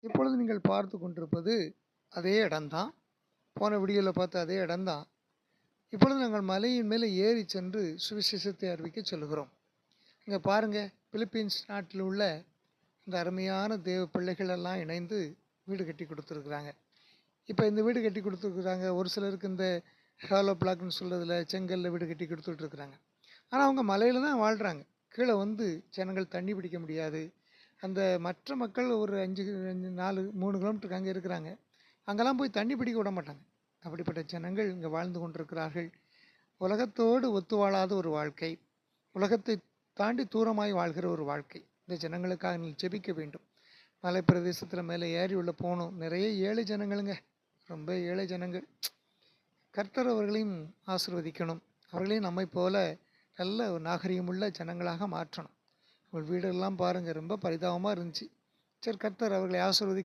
இப்பொழுது நீங்கள் பார்த்து கொண்டிருப்பது அதே இடம்தான். போன வீடியோவில் பார்த்த அதே இடம்தான். இப்பொழுது நாங்கள் மலையின் மேலே ஏறி சென்று சுவிசேஷத்தை அறிவிக்க சொல்கிறோம். இங்கே பாருங்கள், பிலிப்பீன்ஸ் நாட்டில் உள்ள இந்த அருமையான தேவ பிள்ளைகள் எல்லாம் இணைந்து வீடு கட்டி கொடுத்துருக்குறாங்க. இப்போ இந்த வீடு கட்டி கொடுத்துருக்குறாங்க. ஒரு சிலருக்கு இந்த ஹாலோ பிளாக்னு சொல்கிறதுல செங்கல்ல வீடு கட்டி கொடுத்துட்ருக்குறாங்க. ஆனால் அவங்க மலையில் தான் வாழ்கிறாங்க. கீழே வந்து ஜனங்கள் தண்ணி பிடிக்க முடியாது. அந்த மற்ற மக்கள் ஒரு 3 கிலோமீட்டருக்கு அங்கே இருக்கிறாங்க. அங்கெல்லாம் போய் தண்ணி பிடிக்க விட மாட்டாங்க. அப்படிப்பட்ட ஜனங்கள் இங்கே வாழ்ந்து கொண்டிருக்கிறார்கள். உலகத்தோடு ஒத்து வாழாத ஒரு வாழ்க்கை, உலகத்தை தாண்டி தூரமாய் வாழ்கிற ஒரு வாழ்க்கை. இந்த ஜனங்களுக்காக நீங்கள் ஜெபிக்க வேண்டும். மலை பிரதேசத்தில் மேலே ஏறி உள்ள போகணும். நிறைய ஏழை ஜனங்களுங்க, ரொம்ப ஏழை ஜனங்கள். கர்த்தர் அவர்களையும் ஆசீர்வதிக்கணும். அவர்களையும் நம்மை போல நல்ல ஒரு நாகரிகமுள்ள ஜனங்களாக மாற்றணும். உங்கள் வீடெல்லாம் பாருங்கள், ரொம்ப பரிதாபமாக இருந்துச்சு. சரி, கர்த்தர் அவர்களை ஆசீர்வதி